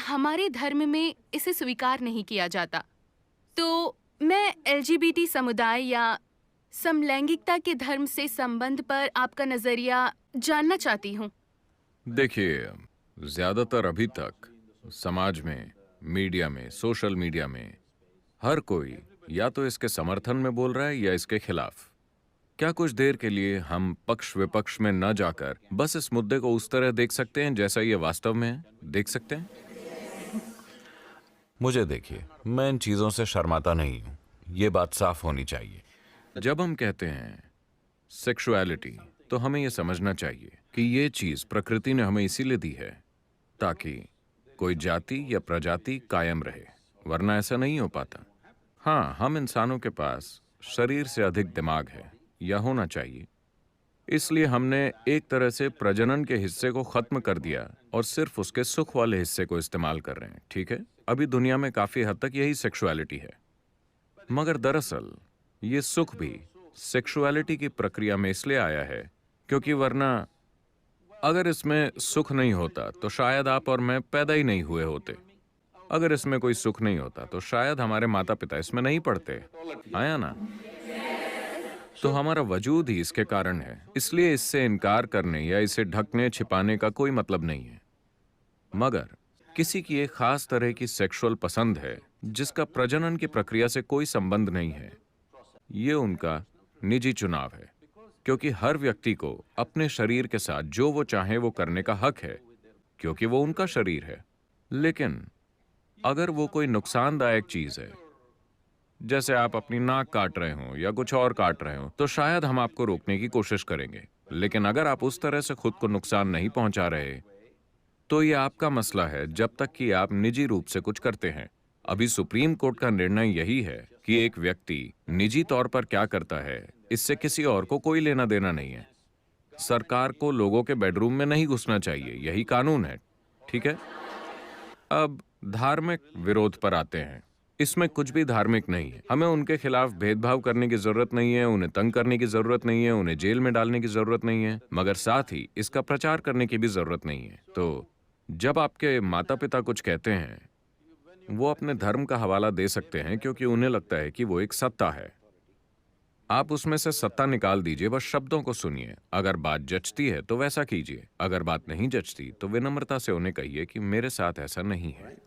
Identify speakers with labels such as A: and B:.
A: हमारे धर्म में इसे स्वीकार नहीं किया जाता। तो मैं एलजीबीटी समुदाय या समलैंगिकता के धर्म से संबंध पर आपका नजरिया जानना चाहती हूँ।
B: देखिए, ज्यादातर अभी तक समाज में, मीडिया में, सोशल मीडिया में हर कोई या तो इसके समर्थन में बोल रहा है या इसके खिलाफ। क्या कुछ देर के लिए हम पक्ष विपक्ष में न जाकर बस इस मुद्दे को उस तरह देख सकते हैं जैसा ये वास्तव में है? देख सकते हैं?
C: मुझे देखिए, मैं इन चीजों से शर्माता नहीं हूं। ये बात साफ होनी चाहिए।
B: जब हम कहते हैं सेक्सुअलिटी, तो हमें यह समझना चाहिए कि ये चीज प्रकृति ने हमें इसीलिए दी है ताकि कोई जाति या प्रजाति कायम रहे, वरना ऐसा नहीं हो पाता। हाँ, हम इंसानों के पास शरीर से अधिक दिमाग है, या होना चाहिए। इसलिए हमने एक तरह से प्रजनन के हिस्से को खत्म कर दिया और सिर्फ उसके सुख वाले हिस्से को इस्तेमाल कर रहे हैं। ठीक है, अभी दुनिया में काफी हद तक यही सेक्सुअलिटी है। मगर दरअसल ये सुख भी सेक्सुअलिटी की प्रक्रिया में इसलिए आया है क्योंकि वरना अगर इसमें सुख नहीं होता तो शायद आप और मैं पैदा ही नहीं हुए होते। अगर इसमें कोई सुख नहीं होता तो शायद हमारे माता पिता इसमें नहीं पढ़ते, आया ना? तो हमारा वजूद ही इसके कारण है। इसलिए इससे इनकार करने या इसे ढकने छिपाने का कोई मतलब नहीं है। मगर किसी की एक खास तरह की सेक्सुअल पसंद है जिसका प्रजनन की प्रक्रिया से कोई संबंध नहीं है, ये उनका निजी चुनाव है। क्योंकि हर व्यक्ति को अपने शरीर के साथ जो वो चाहे वो करने का हक है, क्योंकि वो उनका शरीर है। लेकिन अगर वो कोई नुकसानदायक चीज है, जैसे आप अपनी नाक काट रहे हो या कुछ और काट रहे हो, तो शायद हम आपको रोकने की कोशिश करेंगे। लेकिन अगर आप उस तरह से खुद को नुकसान नहीं पहुंचा रहे, तो ये आपका मसला है, जब तक कि आप निजी रूप से कुछ करते हैं। अभी सुप्रीम कोर्ट का निर्णय यही है कि एक व्यक्ति निजी तौर पर क्या करता है, इससे किसी और को कोई लेना देना नहीं है। सरकार को लोगों के बेडरूम में नहीं घुसना चाहिए, यही कानून है। ठीक है? अब धार्मिक विरोध पर आते हैं। इसमें कुछ भी धार्मिक नहीं है। हमें उनके खिलाफ भेदभाव करने की जरूरत नहीं है, उन्हें तंग करने की जरूरत नहीं है, उन्हें जेल में डालने की जरूरत नहीं है, मगर साथ ही इसका प्रचार करने की भी जरूरत नहीं है। तो जब आपके माता पिता कुछ कहते हैं, वो अपने धर्म का हवाला दे सकते हैं क्योंकि उन्हें लगता है कि वो एक सत्ता है। आप उसमें से सत्ता निकाल दीजिए, बस शब्दों को सुनिए। अगर बात जचती है तो वैसा कीजिए, अगर बात नहीं जचती तो विनम्रता से उन्हें कहिए कि मेरे साथ ऐसा नहीं है।